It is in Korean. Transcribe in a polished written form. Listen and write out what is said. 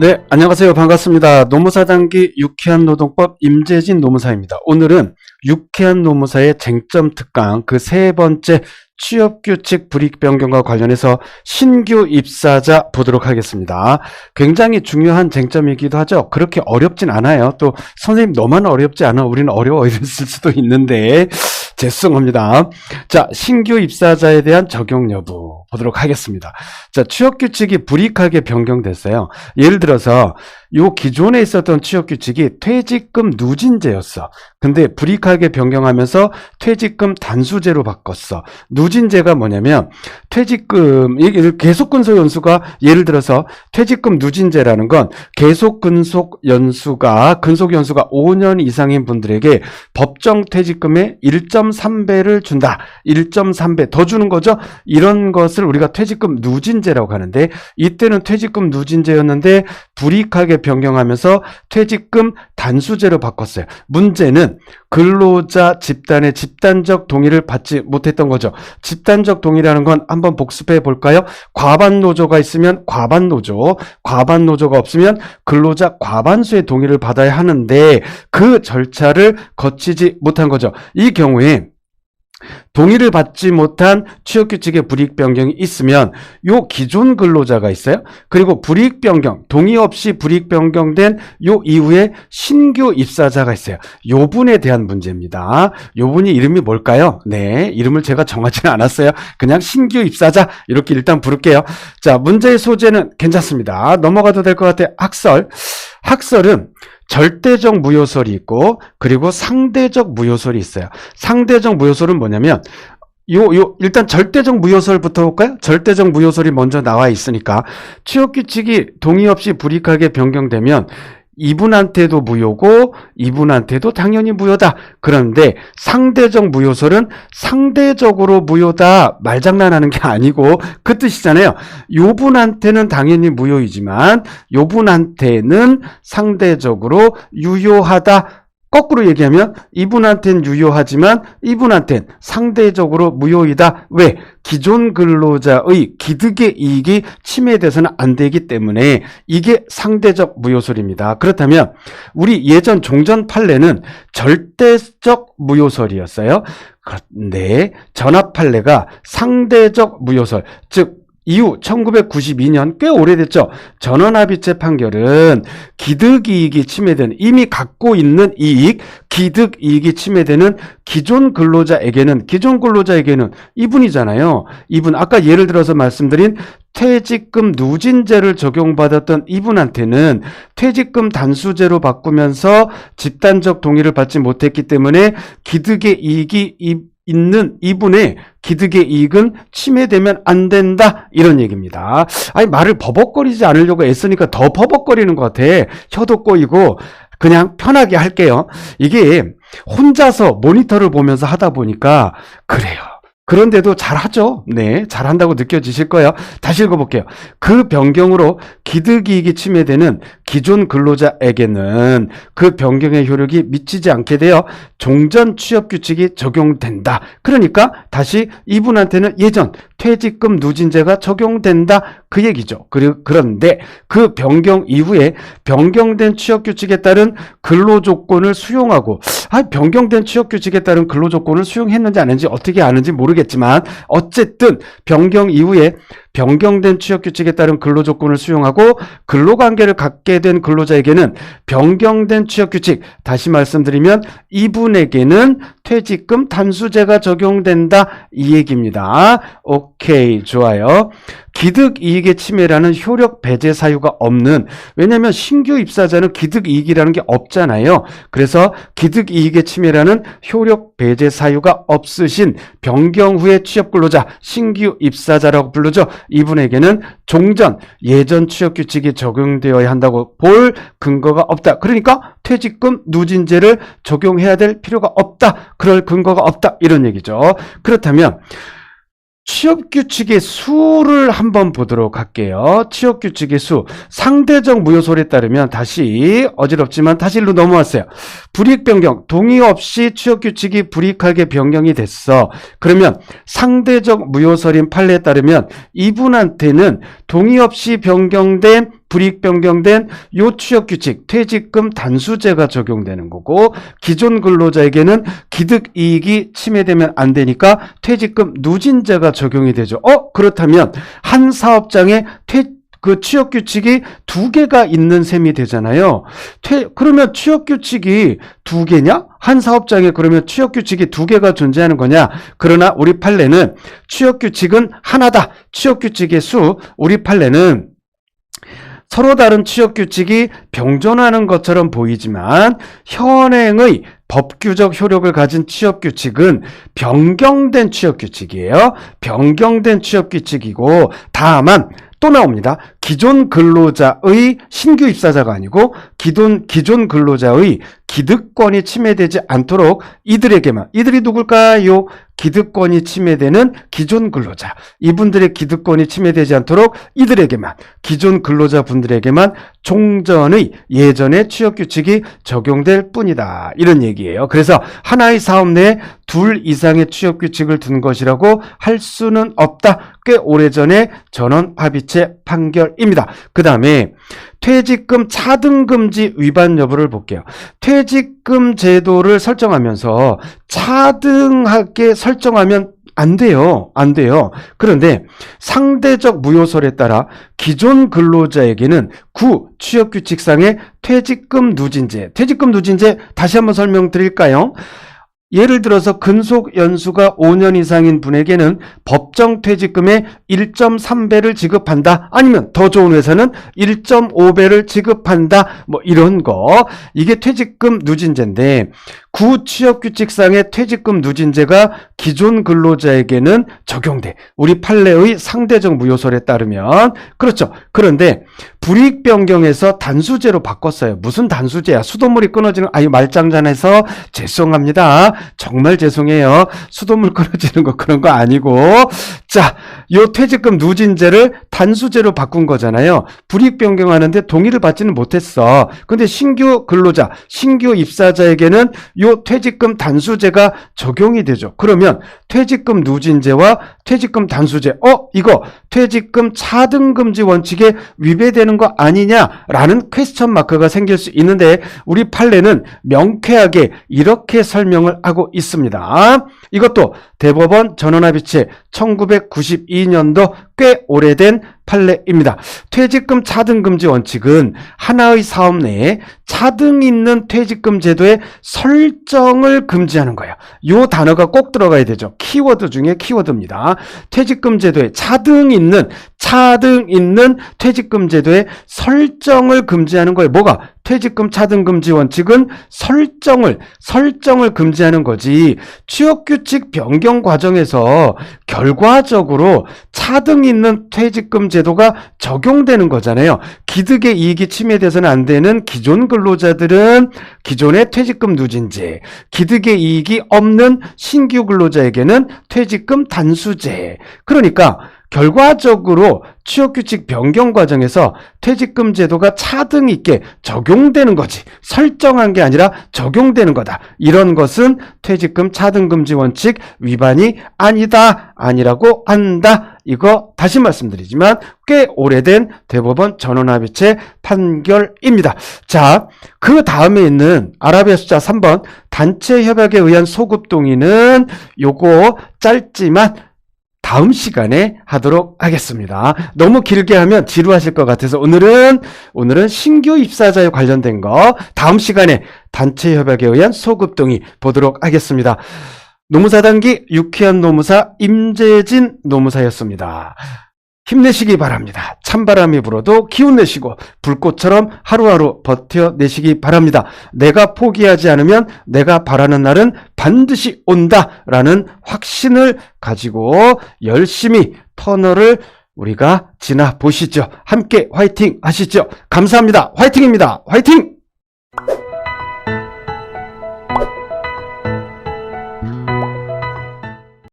네, 안녕하세요. 반갑습니다. 노무사 단기 유쾌한 노동법 임재진 노무사입니다. 오늘은 유쾌한 노무사의 쟁점 특강 그 세 번째 취업규칙 불이익 변경과 관련해서 신규 입사자 보도록 하겠습니다. 굉장히 중요한 쟁점이기도 하죠. 그렇게 어렵진 않아요. 또 선생님 너만 어렵지 않아. 우리는 어려워 이랬을 수도 있는데 죄송합니다. 자, 신규 입사자에 대한 적용 여부 보도록 하겠습니다. 자, 취업규칙이 불이익하게 변경됐어요. 예를 들어서 요 기존에 있었던 취업규칙이 퇴직금 누진제였어. 근데 불이익하게 변경하면서 퇴직금 단수제로 바꿨어. 누진제가 뭐냐면 퇴직금, 계속근속연수가 예를 들어서 퇴직금 누진제라는 건 계속근속연수가 5년 이상인 분들에게 법정 퇴직금의 1.3배를 준다. 1.3배 더 주는 거죠. 이런 것을 우리가 퇴직금 누진제라고 하는데 이때는 퇴직금 누진제였는데 불이익하게 변경하면서 퇴직금 단수제로 바꿨어요. 문제는 근로자 집단의 집단적 동의를 받지 못했던 거죠. 집단적 동의라는 건 한번 복습해 볼까요? 과반노조가 있으면 과반노조, 과반노조가 없으면 근로자 과반수의 동의를 받아야 하는데 그 절차를 거치지 못한 거죠. 이 경우에 동의를 받지 못한 취업규칙의 불이익 변경이 있으면 요 기존 근로자가 있어요. 그리고 불이익 변경, 동의 없이 불이익 변경된 요 이후에 신규 입사자가 있어요. 요 분에 대한 문제입니다. 요 분이 이름이 뭘까요? 네, 이름을 제가 정하지는 않았어요. 그냥 신규 입사자 이렇게 일단 부를게요. 자, 문제의 소재는 괜찮습니다. 넘어가도 될 것 같아요. 학설은 절대적 무효설이 있고 그리고 상대적 무효설이 있어요. 상대적 무효설은 뭐냐면 일단 절대적 무효설부터 볼까요? 절대적 무효설이 먼저 나와 있으니까 취업규칙이 동의 없이 불이익하게 변경되면 이분한테도 무효고 이분한테도 당연히 무효다. 그런데 상대적 무효설은 상대적으로 무효다 말장난하는 게 아니고 그 뜻이잖아요. 요분한테는 당연히 무효이지만 요분한테는 상대적으로 유효하다. 거꾸로 얘기하면 이분한테는 유효하지만 이분한테는 상대적으로 무효이다. 왜? 기존 근로자의 기득의 이익이 침해돼서는 안 되기 때문에 이게 상대적 무효설입니다. 그렇다면 우리 예전 종전 판례는 절대적 무효설이었어요. 그런데 전합 판례가 상대적 무효설, 즉 이후 1992년 꽤 오래됐죠. 전원합의체 판결은 기득이익이 침해되는 이미 갖고 있는 이익, 기득이익이 침해되는 기존 근로자에게는 이분이잖아요. 이분 아까 예를 들어서 말씀드린 퇴직금 누진제를 적용받았던 이분한테는 퇴직금 단수제로 바꾸면서 집단적 동의를 받지 못했기 때문에 기득의 이익이 있는 이분의 기득의 이익은 침해되면 안 된다 이런 얘기입니다. 아니 말을 버벅거리지 않으려고 애쓰니까 더 버벅거리는 것 같아. 혀도 꼬이고 그냥 편하게 할게요. 이게 혼자서 모니터를 보면서 하다 보니까 그래요. 그런데도 잘하죠. 네, 잘한다고 느껴지실 거예요. 다시 읽어볼게요. 그 변경으로 기득이익이 침해되는 기존 근로자에게는 그 변경의 효력이 미치지 않게 되어 종전 취업규칙이 적용된다. 그러니까 다시 이분한테는 예전 퇴직금 누진제가 적용된다. 그 얘기죠. 그런데 그 변경 이후에 변경된 취업규칙에 따른 근로조건을 수용하고 변경된 취업규칙에 따른 근로조건을 수용했는지 안 했는지 어떻게 아는지 모르겠지만 어쨌든 변경 이후에 변경된 취업규칙에 따른 근로조건을 수용하고 근로관계를 갖게 된 근로자에게는 변경된 취업규칙, 다시 말씀드리면 이분에게는 퇴직금 단수제가 적용된다 이 얘기입니다. 오케이, 좋아요. 기득이익의 침해라는 효력 배제 사유가 없는, 왜냐하면 신규 입사자는 기득이익이라는 게 없잖아요. 그래서 기득이익의 침해라는 효력 배제 사유가 없으신 변경 후의 취업근로자, 신규 입사자라고 부르죠. 이분에게는 종전, 예전 취업규칙이 적용되어야 한다고 볼 근거가 없다. 그러니까 퇴직금 누진제를 적용해야 될 필요가 없다. 그럴 근거가 없다. 이런 얘기죠. 그렇다면 취업규칙의 수를 한번 보도록 할게요. 취업규칙의 수. 상대적 무효설에 따르면 다시 어지럽지만 다시 일로 넘어왔어요. 불이익 변경. 동의 없이 취업규칙이 불이익하게 변경이 됐어. 그러면 상대적 무효설인 판례에 따르면 이분한테는 동의 없이 변경된 불이익 변경된 요 취업 규칙 퇴직금 단수제가 적용되는 거고, 기존 근로자에게는 기득 이익이 침해되면 안 되니까 퇴직금 누진제가 적용이 되죠. 그렇다면 한 사업장에 그 취업 규칙이 두 개가 있는 셈이 되잖아요. 그러면 취업 규칙이 두 개냐? 한 사업장에 그러면 취업 규칙이 두 개가 존재하는 거냐? 그러나 우리 판례는 취업 규칙은 하나다. 취업 규칙의 수, 우리 판례는 서로 다른 취업 규칙이 병존하는 것처럼 보이지만 현행의 법규적 효력을 가진 취업 규칙은 변경된 취업 규칙이에요. 변경된 취업 규칙이고, 다만 또 나옵니다. 기존 근로자의 신규 입사자가 아니고 기존 근로자의 기득권이 침해되지 않도록 이들에게만, 이들이 누굴까요? 기득권이 침해되는 기존 근로자, 이분들의 기득권이 침해되지 않도록 이들에게만, 기존 근로자분들에게만 종전의 예전의 취업규칙이 적용될 뿐이다, 이런 얘기예요. 그래서 하나의 사업 내에 둘 이상의 취업규칙을 둔 것이라고 할 수는 없다. 꽤 오래전에 전원합의체 판결입니다. 그 다음에 퇴직금 차등금지 위반 여부를 볼게요. 퇴직금 제도를 설정하면서 차등하게 설정하면 안 돼요. 안 돼요. 그런데 상대적 무효설에 따라 기존 근로자에게는 취업규칙상의 퇴직금 누진제 다시 한번 설명드릴까요? 예를 들어서 근속 연수가 5년 이상인 분에게는 법정 퇴직금의 1.3배를 지급한다. 아니면 더 좋은 회사는 1.5배를 지급한다. 뭐 이런 거. 이게 퇴직금 누진제인데, 취업규칙상의 퇴직금 누진제가 기존 근로자에게는 적용돼. 우리 판례의 상대적 무효설에 따르면. 그렇죠. 그런데 불이익 변경에서 단수제로 바꿨어요. 무슨 단수제야? 수돗물이 끊어지는, 말장난해서 죄송합니다. 정말 죄송해요. 수돗물 끊어지는 거 그런 거 아니고, 자, 요 퇴직금 누진제를 단수제로 바꾼 거잖아요. 불이익 변경하는데 동의를 받지는 못했어. 근데 신규 근로자, 신규 입사자에게는 요 퇴직금 단수제가 적용이 되죠. 그러면 퇴직금 누진제와 퇴직금 단수제, 이거 퇴직금 차등금지 원칙에 위배되는 거 아니냐라는 퀘스천 마크가 생길 수 있는데, 우리 판례는 명쾌하게 이렇게 설명을 하고 있습니다. 이것도 대법원 전원합의체 1992년도 꽤 오래된 판례입니다. 퇴직금 차등금지 원칙은 하나의 사업 내에 차등 있는 퇴직금 제도의 설정을 금지하는 거예요. 이 단어가 꼭 들어가야 되죠. 키워드 중에 키워드입니다. 퇴직금 제도에 차등 있는 퇴직금 제도의 설정을 금지하는 거예요. 뭐가? 퇴직금 차등금지 원칙은 설정을 금지하는 거지. 취업규칙 변경 과정에서 결과적으로 차등 있는 퇴직금 제도가 적용되는 거잖아요. 기득의 이익이 침해돼서는 안 되는 기존 근로자들은 기존의 퇴직금 누진제, 기득의 이익이 없는 신규 근로자에게는 퇴직금 단수제. 그러니까 결과적으로 취업규칙 변경 과정에서 퇴직금 제도가 차등 있게 적용되는 거지, 설정한 게 아니라 적용되는 거다. 이런 것은 퇴직금 차등금지 원칙 위반이 아니라고 한다. 이거 다시 말씀드리지만 꽤 오래된 대법원 전원합의체 판결입니다. 자, 그 다음에 있는 아라비아 숫자 3번 단체 협약에 의한 소급 동의는 요거 짧지만 다음 시간에 하도록 하겠습니다. 너무 길게 하면 지루하실 것 같아서 오늘은 신규 입사자에 관련된 거 다음 시간에 단체 협약에 의한 소급 동의 보도록 하겠습니다. 노무사 단기 유쾌한 노무사 임재진 노무사였습니다. 힘내시기 바랍니다. 찬바람이 불어도 기운 내시고 불꽃처럼 하루하루 버텨내시기 바랍니다. 내가 포기하지 않으면 내가 바라는 날은 반드시 온다라는 확신을 가지고 열심히 터널을 우리가 지나보시죠. 함께 화이팅 하시죠. 감사합니다. 화이팅입니다. 화이팅!